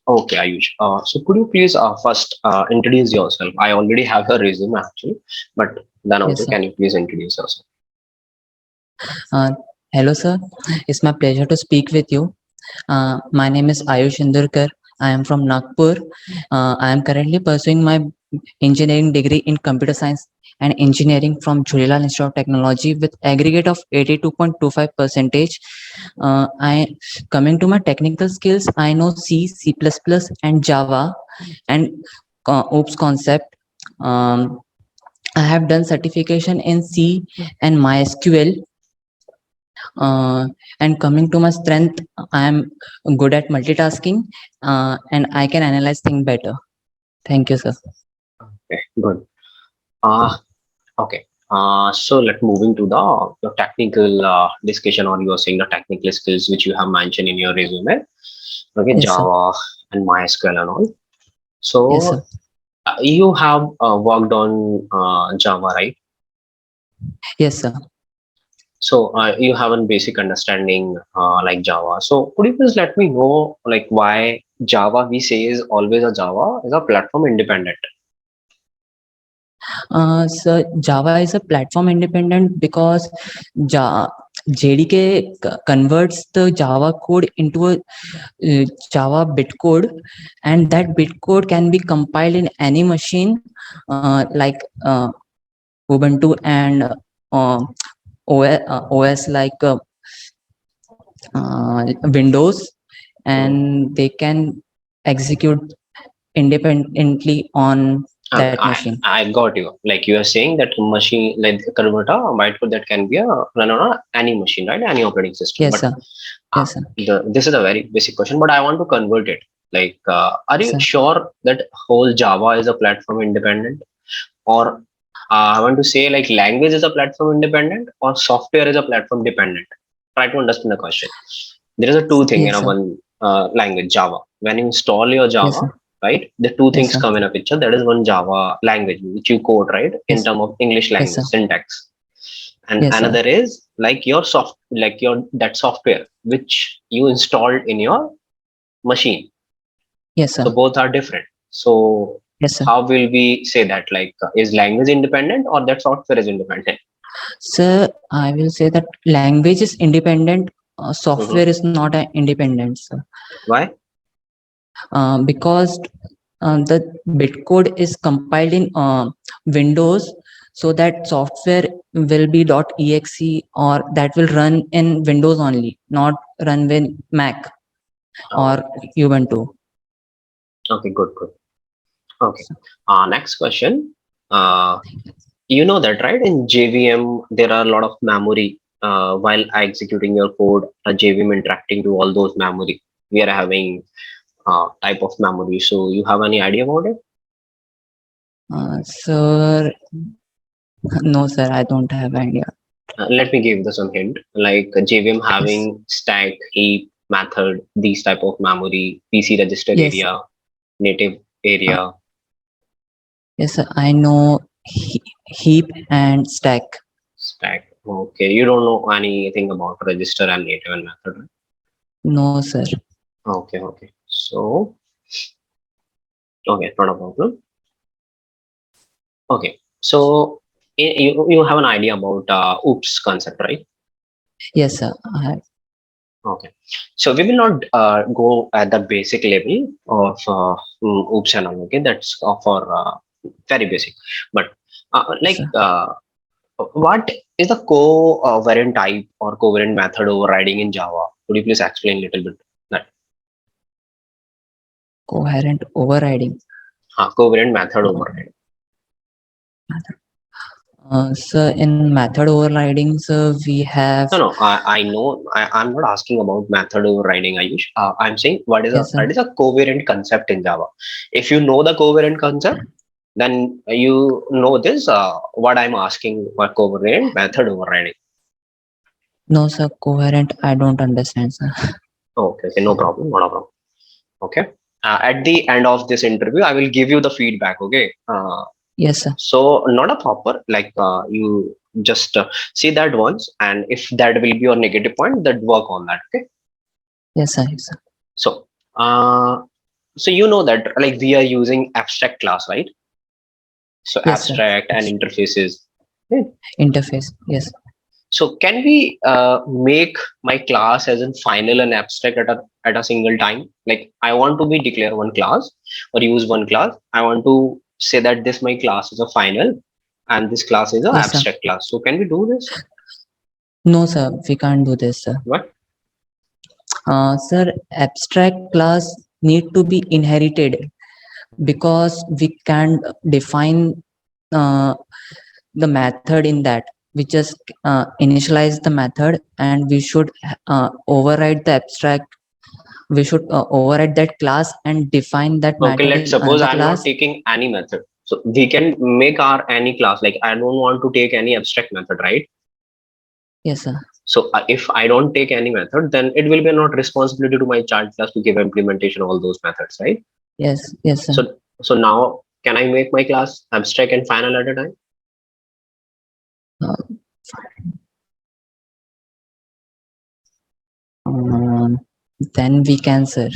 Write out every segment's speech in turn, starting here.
Okay, Ayush. So could you please first introduce yourself? I already have a resume actually, but then Yes, also sir. can you please introduce yourself? Uh, Hello, sir. It's my pleasure to speak with you. My name is Ayush Indurkar. I am from Nagpur. I am currently pursuing my engineering degree in computer science and engineering from Jholilal Institute of Technology with aggregate of 82.25 percentage. I Coming to my technical skills, I know C, C++, and Java, and OOPS concept. Um, I have done certification in C and MySQL. Uh, and coming to my strength, I am good at multitasking, and I can analyze things better. Thank you, sir. Okay, good. Uh, okay. So let's moving to the your technical discussion, or you are saying the technical skills which you have mentioned in your resume. Okay, Yes, sir. Java and MySQL and all. Yes, So sir. you have worked on Java, right? Yes, sir. So you have a basic understanding like Java. So could you please let me know like why Java we say is always a Java is a platform independent? So Java is a platform independent because JDK converts the Java code into a Java bitcode, and that bitcode can be compiled in any machine, like Ubuntu and OS like Windows, Mhm. and they can execute independently on that machine. I got you. Like you are saying that machine like converter bytecode that can be a run on any machine, right? Any operating system. Yes, But sir. Yes, sir. this is a very basic question, but I want to convert it. Like, are Yes, you sir. sure that whole Java is a platform independent, or I want to say like language is a platform independent, or software is a platform dependent? Try to understand the question. There is a two thing in Yes, a sir. one language, Java. When you install your Yes, Java, sir. right, the two Yes, things sir. come in a picture. That is one Java language which you code, right, in Yes. terms of English Yes, language sir. syntax, and Yes, sir. another is like your like your that software which you installed in your machine. Yes, So sir. both are different. So Yes, sir. how will we say that? Like, is language independent or that software is independent? Sir, I will say that language is independent. Software Mhm. is not a independent, sir. Why? Because the bitcode is compiled in Windows, so that software will be .exe, or that will run in Windows only, not run with Mac Oh, or Ubuntu. okay, good, good. Okay. Next question. Uh, you know that, right? In JVM, there are a lot of memory. While executing your code, a JVM interacting to all those memory. We are having type of memory. So you have any idea about it? Sir, no, sir, I don't have idea. Let me give you some hint. Like JVM Yes, having stack, heap, method, these type of memory, PC register yes, area, native uh, area, yes, sir, I know heap and stack. stack. Okay, you don't know anything about register and native and method, right? No, sir. Okay, okay. So, okay, not a problem. Okay, so you have an idea about OOPS concept, right? Yes, sir. Okay, so we will not go at the basic level of OOPS and all. Okay, that's for very basic. But Yes, like, sir. what is the covariant type or covariant method overriding in Java? Could you please explain a little bit that Coherent overriding. covariant method Uh, overriding? so in method overriding, so we have. No, no, I know. I'm not asking about method overriding, Ayush. I'm saying Yes, sir. what is a covariant concept in Java? If you know the covariant concept, then you know this. What I'm asking, what covariant method overriding? No, sir. Coherent. I don't understand, sir. Okay, okay, no problem, not a problem. Okay. At the end of this interview, I will give you the feedback. Okay. Yes, sir. So not a proper like you just see that once, and if that will be your negative point, that work on that. Okay. Yes, sir. Yes, sir. So. Uh, So you know that like we are using abstract class, right? So Yes, sir. abstract and interfaces. Right? Interface. Yes. So can we make my class as in final and abstract at a single time? Like I want to be declare one class or use one class. I want to say that this my class is a final and this class is a Yes, sir. abstract class. So can we do this? No, sir. We can't do this, sir. What? Sir, abstract class need to be inherited because we can define uh, the method in that. We just initialize the method and we should override the abstract. We should override that class and define that Okay, method let's in suppose another I'm not class. taking any method. So we can make our any class. Like I don't want to take any abstract method, right? Yes, sir. So if I don't take any method, then it will be not responsibility to my child class to give implementation of all those methods, right? Yes, yes, sir. So now can I make my class abstract and final at a time? Uh, um, then we can, sir.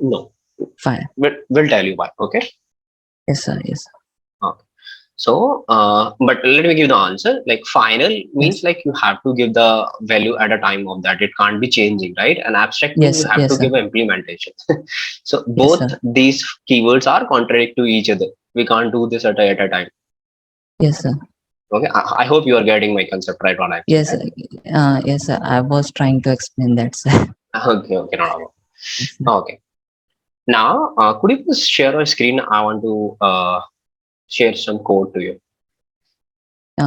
No. Fine. We'll tell you why. Okay. Yes, sir. Yes. Okay. So, but let me give the answer. Like final Yes. means like you have to give the value at a time of that. It can't be changing, right? And abstract means Yes. you have to Yes, sir. give implementation. So Yes, both sir. these keywords are contradict to each other. We can't do this at a time. Yes, sir. Okay. I hope you are getting my concept right on actually, Yes, right? yes, sir. I was trying to explain that, sir. Okay. Okay. No, no. Yes, sir. No. Okay. Now, could you please share a screen? I want to share some code to you.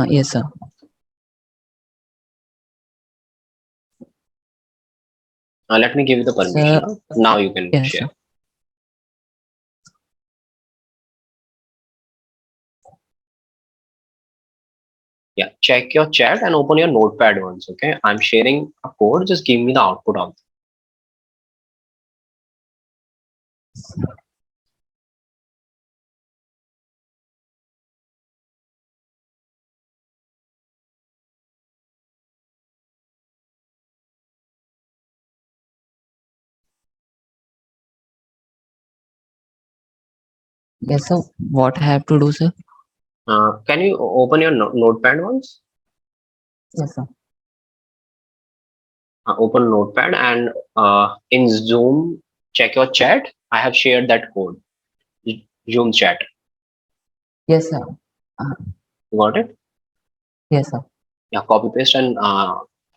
Yes, sir. Let me give you the permission. Sir, Now you can yes, sir. share. Yeah, check your chat and open your notepad once. Okay, I'm sharing a code. Just give me the output of. Yes, sir. What I have to do, sir? Can you open your notepad once? Yes, sir. Open notepad and in Zoom check your chat. I have shared that code. Zoom chat. Yes, sir. Uh, Got it? yes, sir. Yeah, copy paste and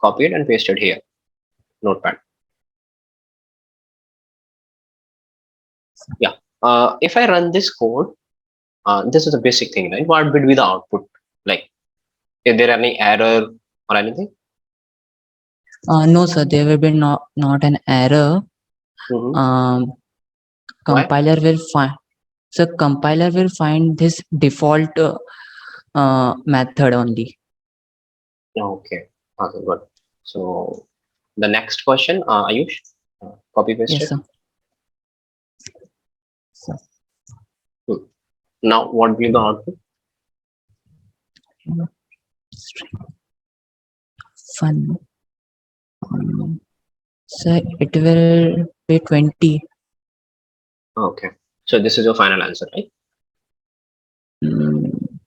copy it and paste it here. Notepad. Yeah. If I run this code, this is a basic thing, right? What would be the output? Like, is there any error or anything? No, sir. There will be not an error. Hmm. Um, Why? compiler will find. So compiler will find this default method only. Okay. Okay, good. So the next question, Ayush, copy paste Yes, it. sir. So, Hmm. Now, what will be the output? fun. So it will be 20. Okay. So this is your final answer, right? Mm,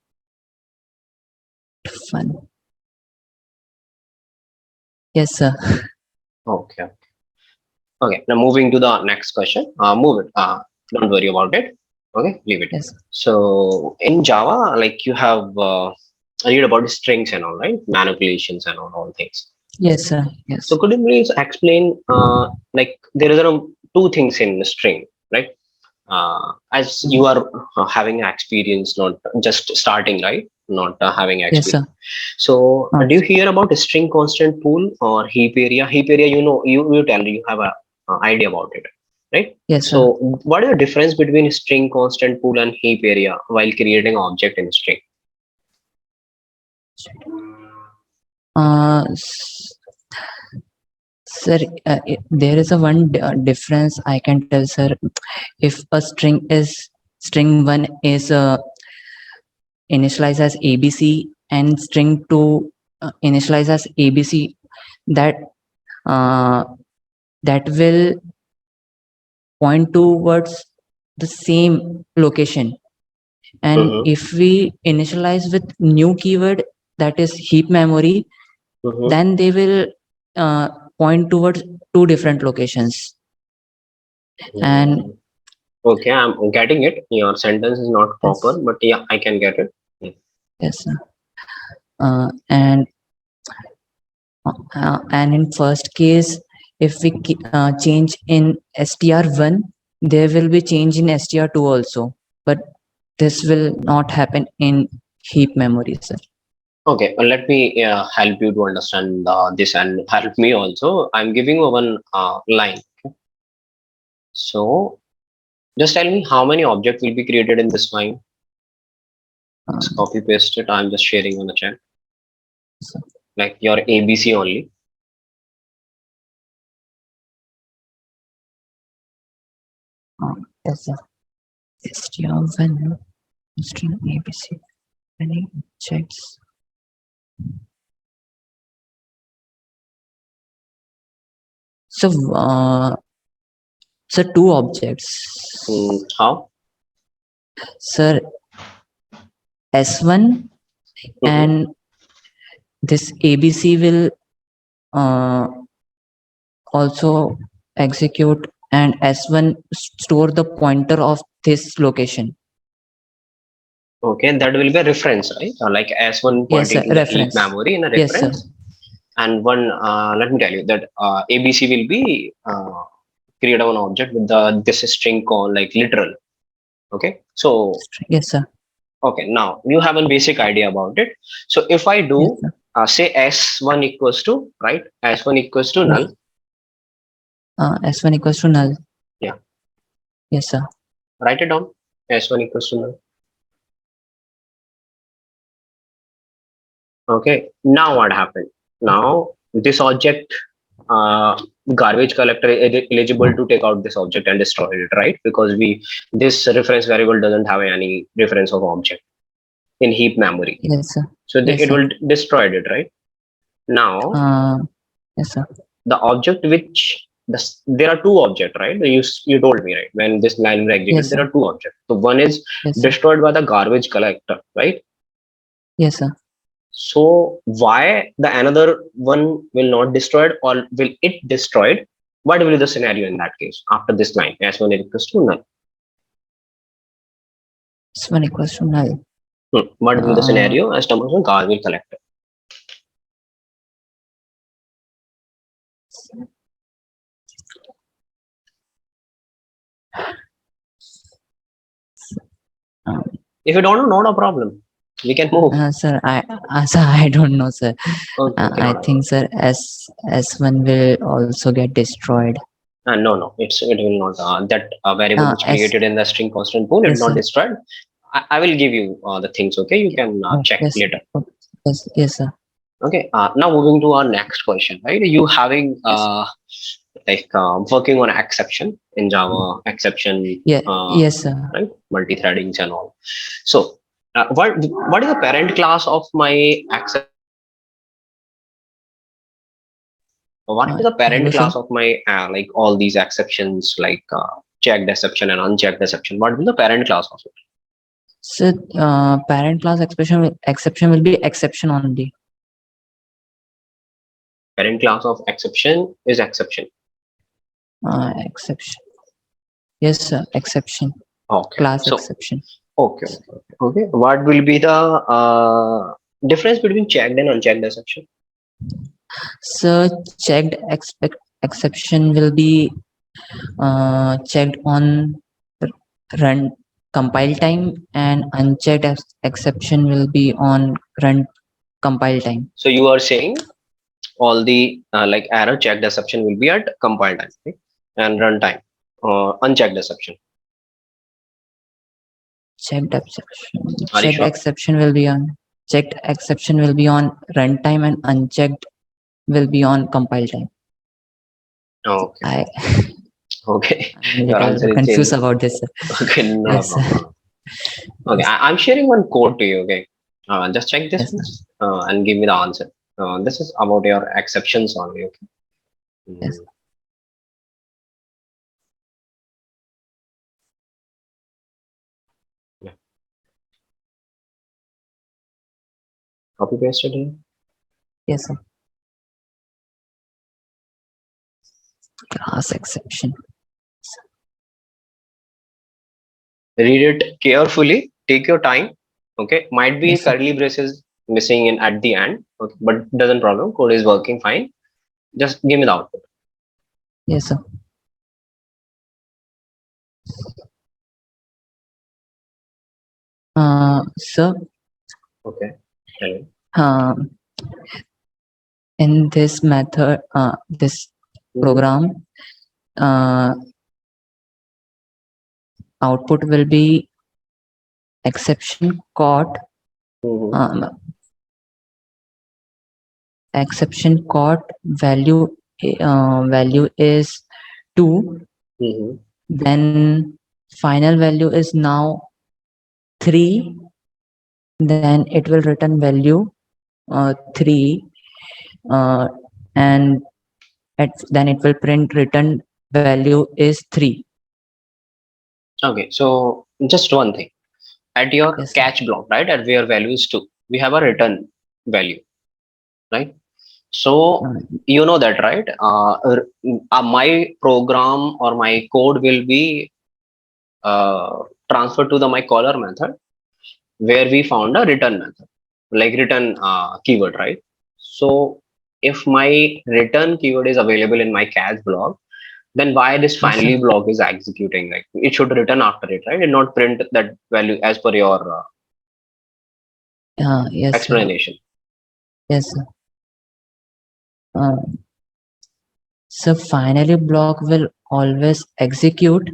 fun. Yes, sir. Okay. Okay. Now moving to the next question. Move it. Don't worry about it. Okay, leave it. Yes. So in Java, like you have read about strings and all, right? Manipulations and all things. Yes, sir. So Yes. could you please explain, like there is two things in the string, right? As you are having experience, not just starting, right? Not having Yes, sir. experience. So do you hear about a string constant pool or heap area? Heap area, you know, you tell you have a idea about it, right? Yes, sir. So what is the difference between string constant pool and heap area while creating an object in string? S- Sir, there is a one difference I can tell, sir. If a string one is initialized as ABC and string two initialized as ABC, that uh, that will point towards the same location. And Mm-hmm. if we initialize with new keyword, that is heap memory, Mm-hmm. then they will uh, point towards two different locations. And Okay, I'm getting it. Your sentence is not proper, yes, but yeah, I can get it. Yeah. yes, and in first case, if we change in str1, there will be change in str2 also, but this will not happen in heap memory, sir. Okay, let me help you to understand this and help me also. I'm giving you one line. So just tell me how many objects will be created in this line. Just um, copy paste it. I'm just sharing on the chat. so, Like your ABC only. yes, sir. str1 string abc any checks. So so two objects, How? sir. S1 Mm-hmm. and this ABC will uh, also execute, and S1 store the pointer of this location. Okay, that will be a reference, right? Like S1 Yes, pointing sir. to the heap Reference. memory in a Yes, sir. reference, and one. Let me tell you that ABC will be create one object with the this string called like literal. Okay, so Yes, sir. okay, now you have a basic idea about it. So if I Yes, do sir. say S1 equals to right, S1 equals to Yes. null. S1 equals to null. Yeah, Yes, sir. write it down. S1 equals to null. Okay, now what happened? Now this object garbage collector is eligible to take out this object and destroy it, right? Because we this reference variable doesn't have any reference of object in heap memory, Yes, sir. so Yes, it sir. will destroy it, right? Now Uh, yes, sir. the object which there are two objects, right? You told me, right? When this line is executed, Yes, there sir. are two objects. So one is Yes, sir. destroyed by the garbage collector, right? Yes, sir. So why the another one will not destroyed or will it destroyed? What will be the scenario in that case after this line? As one equals to null. S1 equals to null. What will be the Uh, scenario as terms of garbage collector? um, If you don't know, not a problem. We can move. sir, sir, I don't know, sir. Okay, okay, I not a think, problem. sir, S1 will also get destroyed. No, no, it will not. That variable which S. created in the string constant pool, it will Yes, not sir. destroyed. I will give you the things. Okay, you can Oh, check yes. later. Oh, yes. Yes, sir. Okay, now moving to our next question, right? You having Yes. working on exception in Java, exception, Yeah. Yes, sir. right? Multi-threadings and all. So, what is the parent class of my exception? What is the Hello, parent sir. class of my like all these exceptions like checked exception and unchecked exception? What will be the parent class of it? So, parent class exception will be exception only. Parent class of exception is exception. Exception. Yes, sir. Exception. Okay, Class so exception. okay. What will be the difference between checked and unchecked exception? So, checked exception will be checked on run compile time, and unchecked exception will be on run compile time. So you are saying all the like error checked exception will be at compile time, right? And runtime unchecked exception. Checked exception. Are you Checked sure? exception will be on checked exception will be on runtime, and unchecked will be on compile time. Okay, I okay. I'm a Your little answer is confused changing. about this. Okay, not a Yes, sir. problem. Okay, Yes, I'm sharing one code to you. Okay, just check this yes, sir. once and give me the answer. This is about your exceptions only. Okay. Yes. Mm. Copy pasted here. Yes, sir. Class exception. Read it carefully. Take your time. Okay, might be Yes, sir. curly braces missing in at the end. Okay, but doesn't problem. Code is working fine. Just give me the output. Yes, sir. Sir, Okay. Tell me. um, in this method, this Mm-hmm. program, uh, output will be exception caught. Mm-hmm. Um, exception caught value is 2. Mm-hmm. Then final value is now 3. Then it will return value 3, uh, and then it will print return value is 3. Okay. So just one thing. At your Yes, sir. catch block, right? At where value is 2, we have a return value, right? So Uh, you know that, right? My program or my code will be transferred to the my caller method where we found a return method, like return keyword, right? So if my return keyword is available in my catch block, then why this yes, sir. finally block is executing? Like it should return after it, right? And not print that value as per your Yes, sir. explanation. Yes, sir. Uh, so finally block will always execute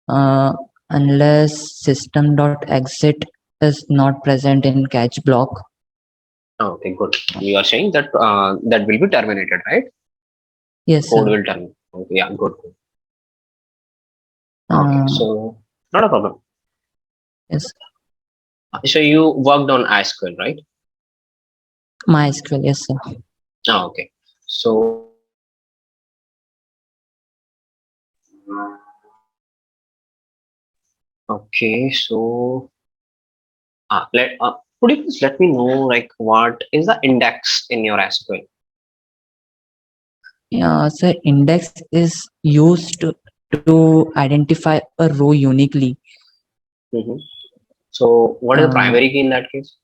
uh, unless system.exit is not present in catch block. Okay, good. You are saying that that will be terminated, right? Yes, Code sir. will terminate. Okay, yeah, good, good. Okay, Uh, so not a problem. yes, So you worked on iSQL, right? MySQL. Yes, sir. Okay. So okay, so could you please let me know like what is the index in your SQL? Yeah, so index is used to identify a row uniquely. Hmm. So what is the Uh, primary key in that case?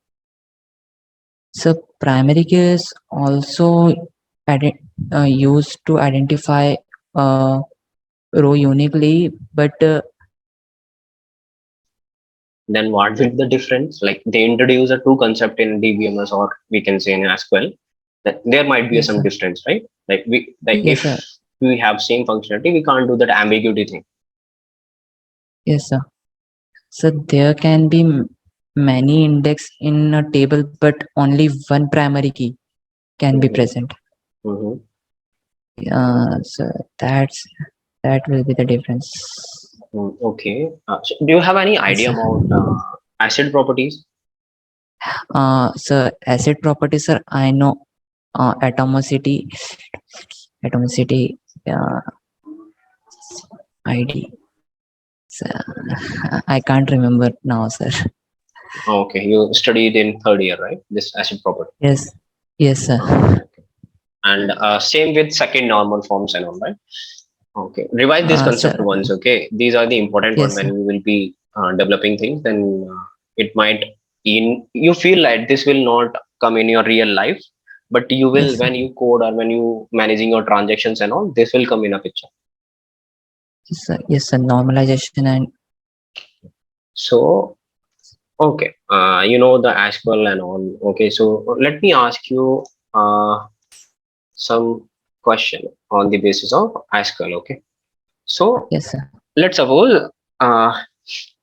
so primary key is also used to identify a row uniquely, but Then what will be the difference? Like they introduce a two concept in DBMS or we can say in SQL. That there might be yes, some sir. difference, right? Like Yes, if sir. we have same functionality, we can't do that ambiguity thing. Yes, sir. So there can be many index in a table, but only one primary key can be Hmm. present. Hmm. So that will be the difference. Okay. So do you have any Yes, idea sir. about acid properties? So acid properties, sir. I know atomicity, atomicity, uh, ID. So, I can't remember now, sir. Okay, you studied in third year, right? This acid property. Yes, yes, sir. Okay. And same with second normal forms and all, right? Okay. Revise this concept Sir. once. Okay, these are the important one Yes, when sir. you will be developing things. Then it might in you feel like this will not come in your real life, but you will Yes, sir. when you code or when you managing your transactions and all. This will come in a picture. Yes, sir. Yes, sir. Normalization and So okay, you know the SQL and all. Okay, so let me ask you some question on the basis of SQL. Okay, so yes, sir. let's suppose uh,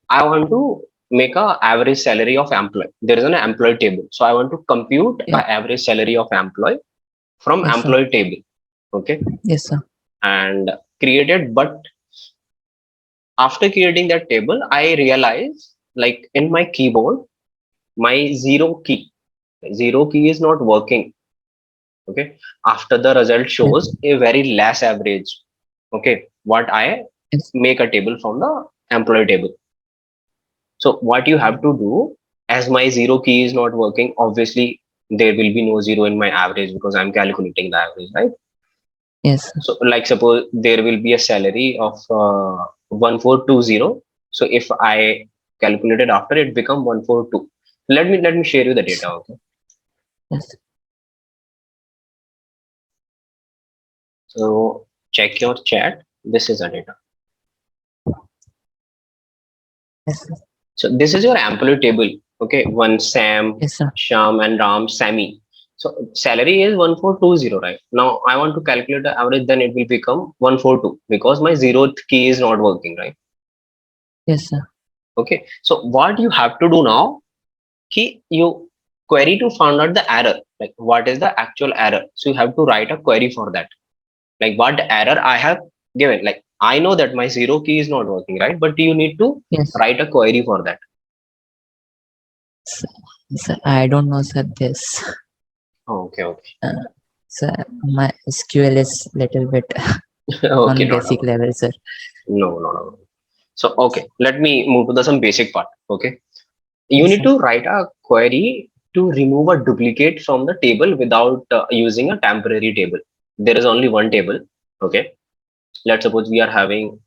I want to make a average salary of employee. There is an employee table, so I want to compute Yeah. a average salary of employee from Yes, sir. employee table. Okay, Yes, sir. and created. But after creating that table, I realize like in my keyboard, my zero key is not working. Okay, after the result Yes, shows a very less average. Okay, what I yes, make a table from the employee table. So what you have to do, as my zero key is not working, obviously there will be no zero in my average because I'm calculating the average, right? Yes, sir. So like suppose there will be a salary of 1420. So if I calculated after, it become 142. Let me share you the data. Okay. Yes, So check your chat. This is the data. yes, sir. So this is your employee table. Okay, one Sam, Yes, sir. Sham, and Ram, Sammy. So salary is 1420, right? Now I want to calculate the average, then it will become 142 because my zeroth key is not working, right? Yes, sir. Okay. So what you have to do now, key you query to find out the error. Like what is the actual error? So you have to write a query for that. Like what error I have given. Like I know that my zero key is not working, right? But you need to Yes, write a query for that. sir. Sir, I don't know, sir, this. Okay, okay. Uh, Sir, my SQL is little bit Okay, on not a basic problem. level, sir. No, no, no. So, okay, let me move to the some basic part. Okay, you Yes, need sir. to write a query to remove a duplicate from the table without using a temporary table. There is only one table. Okay, let's suppose we are having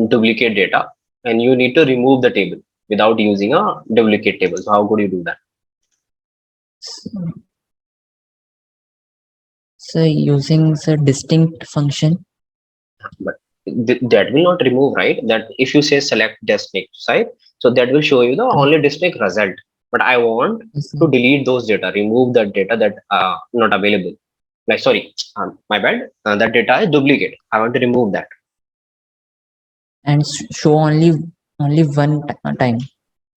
duplicate data, and you need to remove the table without using a duplicate table. So, how could you do that? So, so using the distinct function. But that will not remove, right? That if you say select distinct, right? So that will show you the uh, only distinct result. But I want Yes, sir. to delete those data, remove that data that not available. Like sorry, my bad. That data is duplicate. I want to remove that. And show only one time.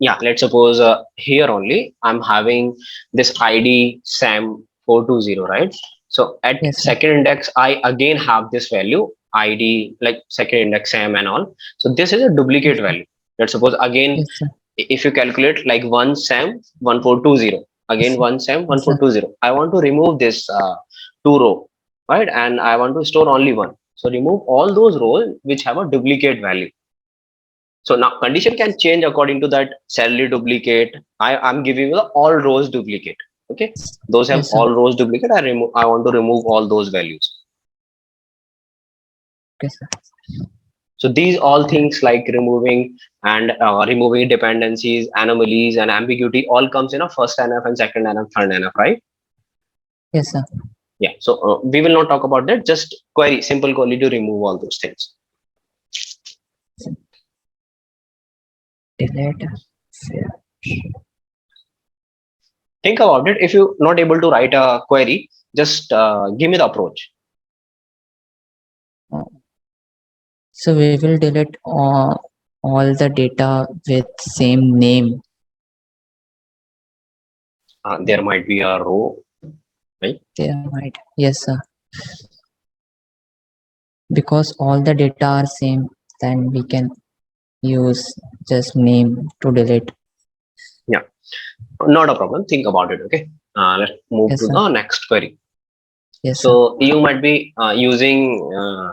Yeah, let's suppose here only I'm having this ID Sam 420, right? So at Yes, sir. second index, I again have this value ID like second index Sam and all. So this is a duplicate Yes, sir. value. Let's suppose again, Yes, sir. if you calculate like one Sam 1420, Yes, again sir. one Sam Yes, sir. 1420. I want to remove this two row, right? And I want to store only one. So remove all those rows which have a duplicate value. So now condition can change according to that salary duplicate. I'm giving you the all rows duplicate. Okay. Those have Yes, sir. all rows duplicate. I want to remove all those values. Okay, sir. So these all things like removing and removing dependencies, anomalies and ambiguity all comes in a first NF and second NF, third NF, right? Yes, sir. Yeah. So we will not talk about that. Just query, simple query to remove all those things. Delete. Think about it. If you're not able to write a query, just give me the approach. Uh, So we will delete all the data with same name. There might be a row, right? There might. Yes, sir. Because all the data are same, then we can use just name to delete. Yeah. Not a problem. Think about it. Okay. Let's move Yes, to sir. the next query. Yes, sir. So you might be using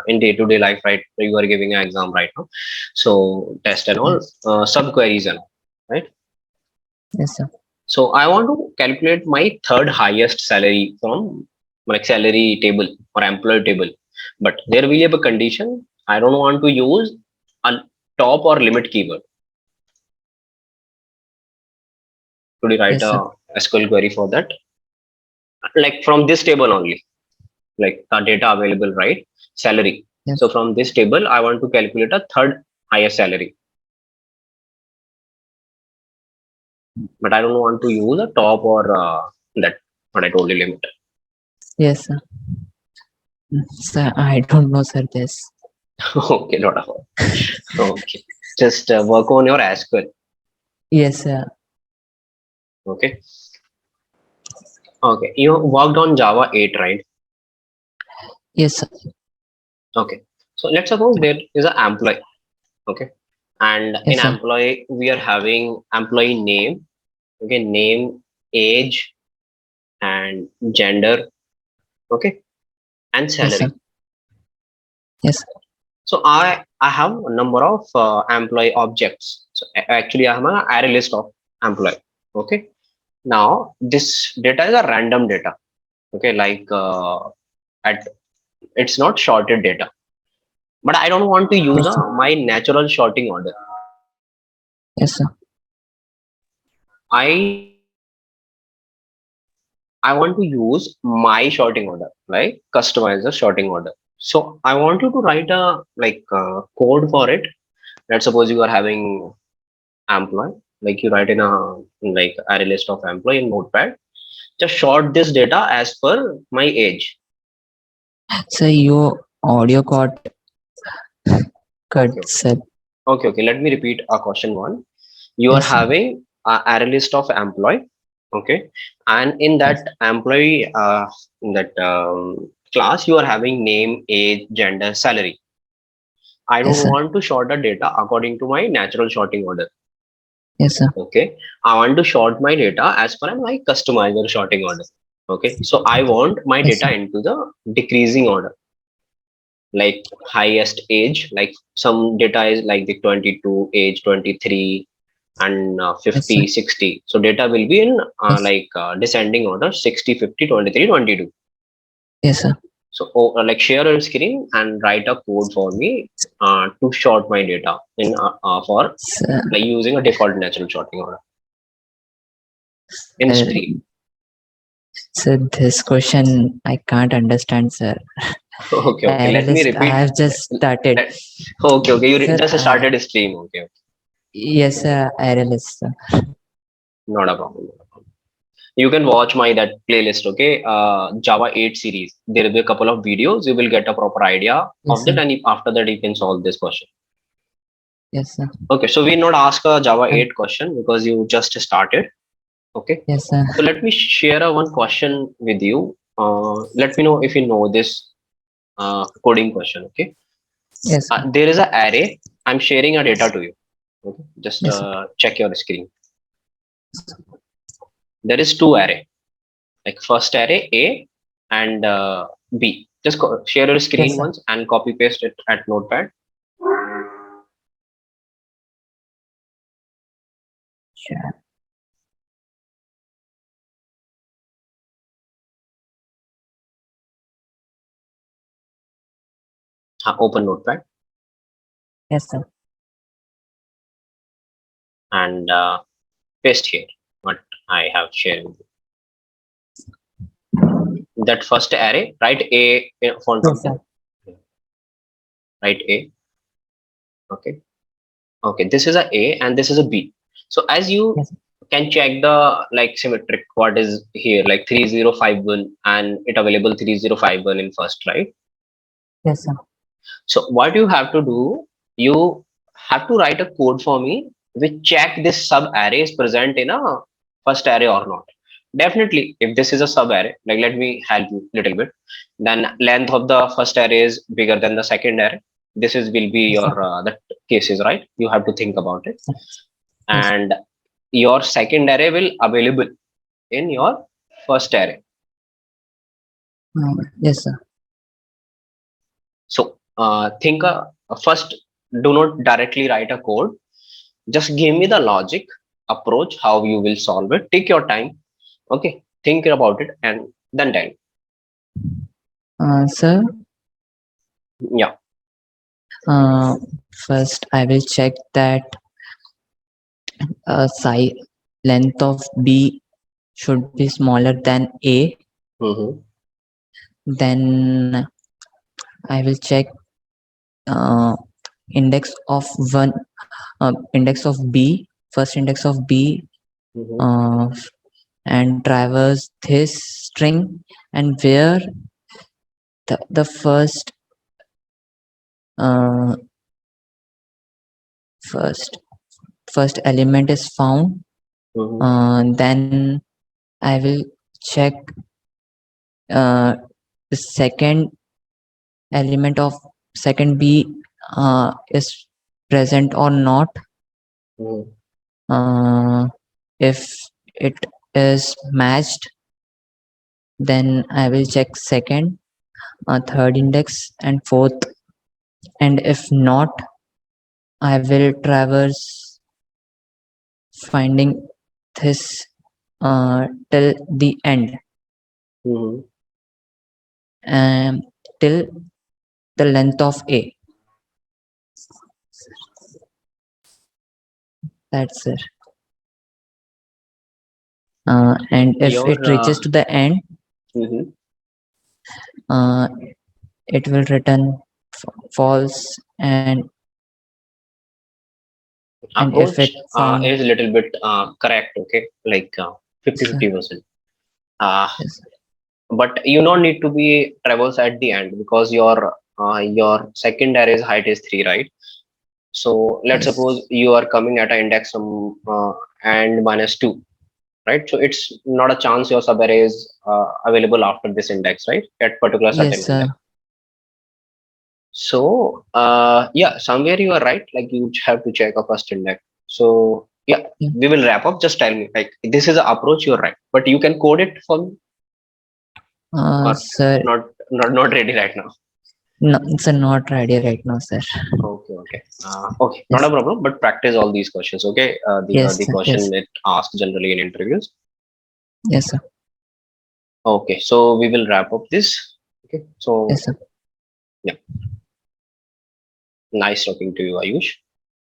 in day-to-day life, right? You are giving an exam right now. So test and all Yes. sub queries and all, right? Yes, sir. So I want to calculate my third highest salary from like salary table or employee table, but there will be a condition. I don't want to use a top or limit keyword. Could you write Yes, sir. a SQL query for that? Like from this table only, like the data available, right? Salary. So Yes. from this table, I want to calculate a third highest salary, but I don't want to use a top or that what I told you limit. Yes, sir. Sir, I don't know, sir. This. Okay, not a problem. Okay, just work on your SQL. Yes, sir. Okay, okay. You worked on Java 8, right? Yes, sir. Okay. So let's suppose there is an employee. Okay, and in Yes, sir. employee we are having employee name. Okay, name, age, and gender. Okay, and Yes, sir. salary. Yes. So I have a number of employee objects. So actually I have an array list of employee. Okay. Now this data is a random data. Okay, like at it's not sorted data. But I don't want to use Yes, sir. my natural sorting order. Yes, sir. I I want to use my sorting order, like customize the sorting order. So I want you to write a code for it. Let's suppose you are having employee, like you write in a like array list of employee in Notepad. Just sort this data as per my age. Sir, your audio got cut, Okay, sir. okay. Let me repeat a question one. You are Yes, sir. having a array list of employee, okay, and in Yes, that employee in that class you are having name, age, gender, salary. I yes, don't sir. want to sort the data according to my natural sorting order. Yes, sir. Okay, I want to sort my data as per my customizer sorting order. Okay, so I want my Yes, sir. data into the decreasing order, like highest age, like some data is like the 22, age 23, and Yes, sir. 50, 60. So data will be in Yes, descending order 60, 50, 23, 22. yes, sir. So like share your screen and write a code for me to sort my data in for Sir, like using a default natural sorting order in uh, Stream. sir, this question I can't understand, sir. Okay, okay. Array Let me list, I repeat. have just started. Let, okay, okay. You Sir, just started Stream. Okay, okay. yes, sir, array list, sir. Not a problem. Not a problem. You can watch my that playlist. Okay, Java 8 series. There will be a couple of videos. You will get a proper idea Yes, of that, sir. and after that you can solve this question. Yes, sir. Okay, so we not ask a Java Uh, 8 question because you just started. Okay, yes, sir. so let me share a one question with you. Let me know if you know this coding question. Okay, Yes, sir. there is an array. I'm sharing a data to you. Okay, just Yes, sir. check your screen. There is two array, like first array A and B. Just share your Yes, screen sir. once and copy paste it at Notepad. Sure. Open Notepad Yes, sir. and paste here what I have shared with you. That first array, write A in front of Yes, them. sir. Write A. Okay. Okay. This is a A and this is a B. So as you Yes, can check the like symmetric what is here like 3051 and it available 3051 in first, right? yes, sir. So what you have to do, you have to write a code for me which check this sub array is present in a first array or not. Definitely, if this is a sub array, like let me help you little bit, then length of the first array is bigger than the second array. This is will be Yes, your sir. that cases, right? You have to think about it, Yes. and your second array will available in your first array. Yes, sir. So think first, do not directly write a code. Just give me the logic approach how you will solve it. Take your time. Okay, think about it and then tell. Sir, Yeah. uh, first I will check that size length of B should be smaller than A. Mm-hmm. Then I will check uh, index of one index of B, first index of B, Mm-hmm. uh, and traverse this string, and where the uh, first first element is found. Mm-hmm. Then I will check uh, the second element of second B is present or not. Mm-hmm. Uh, if it is matched, then I will check second, third index, and fourth. And if not, I will traverse finding this till the end, Mm-hmm. till the length of A. That's it. And if Your it reaches to the end, mhm. uh, it will return false. And if it Approach found, is a little bit correct. Okay, like 50-50%. Uh, yes, but you don't need to be traverse at the end because your second array's height is 3, right? So let's yes, suppose you are coming at an index and minus 2, right? So it's not a chance your subarray is available after this index, right? At particular certain yes, index. So yeah, somewhere you are right. Like you have to check a first index. So yeah, yeah. we will wrap up. Just tell me, like this is the approach. You're right, but you can code it for me or Sir, not ready right now. no, it's not ready right now, sir. Okay, okay, okay, not a Yes, problem. But practice all these questions. Okay, these are yes, the sir, yes, question it asked generally in interviews. yes, sir, Okay, so we will wrap up this. Okay, yes, so sir. yeah, nice talking to you, Ayush.